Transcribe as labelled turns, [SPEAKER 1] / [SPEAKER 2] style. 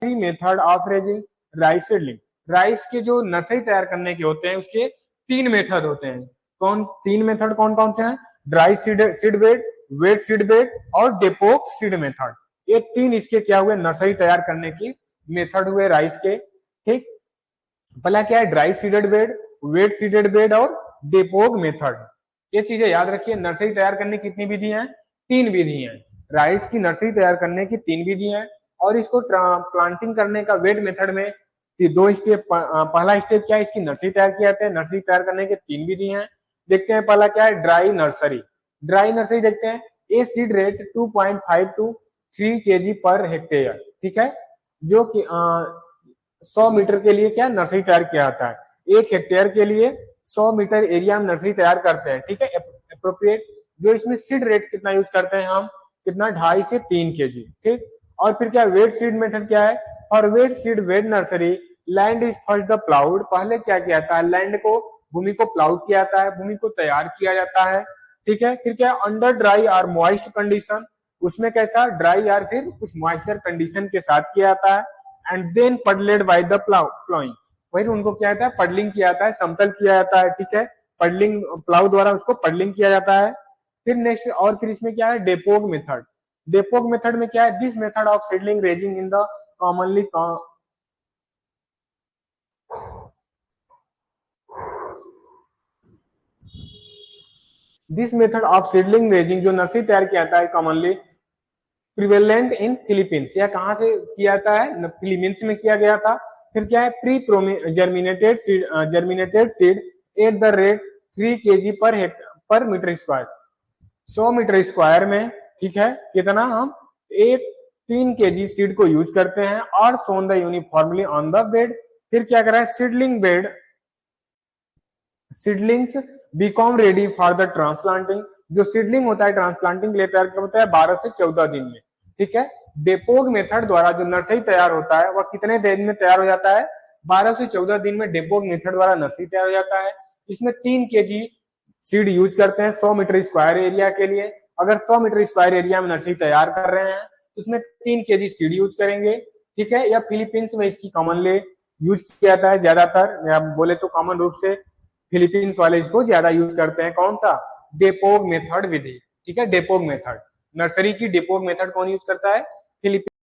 [SPEAKER 1] Method of raising rice seedling. Rice के जो nursery तैयार करने के होते हैं उसके 3 मेथड होते हैं। कौन 3 मेथड कौन कौन से हैं? Dry seed bed, wet seed bed और डेपोक सीड मेथड। ये 3 इसके क्या हुए नर्सरी तैयार करने की मेथड हुए राइस के। ठीक, पहला क्या है? Dry seeded bed, wet seeded bed और डेपोक मेथड। ये चीजें याद रखिए। नर्सरी तैयार करने की कितनी विधि है? 3 विधि है। राइस की नर्सरी तैयार करने की 3 विधि है और इसको प्लांटिंग करने का वेट मेथड में 2 स्टेप। पहला स्टेप क्या है? इसकी नर्सरी तैयार किया जाता है। नर्सरी तैयार करने के 3 विधि हैं। देखते हैं पहला क्या है? Dry nursery. ड्राई नर्सरी देखते हैं। A seed rate 2.5 to 3 kg per hectare. ठीक है, जो कि 100 मीटर के लिए क्या नर्सरी तैयार किया जाता है। 1 हेक्टेयर के लिए 100 मीटर एरिया में नर्सरी तैयार करते हैं। ठीक है, अप्रोप्रिएट। जो इसमें सीड रेट कितना यूज करते हैं हम? कितना? 2.5 से 3 kg। ठीक, और फिर क्या वेट सीड मेथड क्या है? For wet seed wet nursery land is first the ploughed. पहले क्या किया जाता है? लैंड को, भूमि को प्लाउड किया जाता है, भूमि को तैयार किया जाता है। ठीक है, फिर क्या? अंडर ड्राई और मॉइस्ट कंडीशन। उसमें कैसा? ड्राई या फिर कुछ मॉइस्चर कंडीशन के साथ किया जाता है। And then puddled by the ploughing. वही उनको क्या जाता है? पडलिंग किया जाता है, समतल किया जाता है। ठीक है, पडलिंग, प्लाउ द्वारा उसको पडलिंग किया जाता है। फिर नेक्स्ट, और फिर इसमें क्या है? डेपोग मेथड। डेपोग मेथड में क्या है? This method of seedling raising in the commonly this method of seedling raising जो नर्सरी तैयार किया जाता है कॉमनली प्रिवेलेंट इन फिलीपींस। यह कहां से किया जाता है? फिलीपींस में किया गया था। फिर क्या है? Pre germinated seed at the rate 3 kg पर मीटर स्क्वायर। 100 मीटर स्क्वायर में, ठीक है, कितना हम? एक 3 kg सीड को यूज करते हैं और sown the uniformly on the bed. फिर क्या करा है? Seedling bed, seedlings become ready for the transplanting. जो सीडलिंग होता है ट्रांसप्लांटिंग के लिए तैयार होता है 12 से 14 दिन में। ठीक है, डेपोग मेथड द्वारा जो नर्सरी तैयार होता है वह कितने दिन में तैयार हो जाता है? 12 से 14 दिन में डेपोग मेथड द्वारा नर्सरी तैयार हो जाता है। इसमें 3 kg सीड यूज करते हैं 100 मीटर स्क्वायर एरिया के लिए। अगर 100 मीटर स्क्वायर एरिया में नर्सरी तैयार कर रहे हैं तो उसमें 3 kg सीड यूज करेंगे। ठीक है, या फिलीपींस में इसकी कॉमनली यूज किया जाता है ज्यादातर, या बोले तो कॉमन रूप से फिलीपींस वाले इसको ज्यादा यूज करते हैं। कौन सा? डेपोग मेथड विधि। ठीक है, डेपोग मेथड। नर्सरी की डेपोग मेथड कौन यूज करता है? फिलीपींस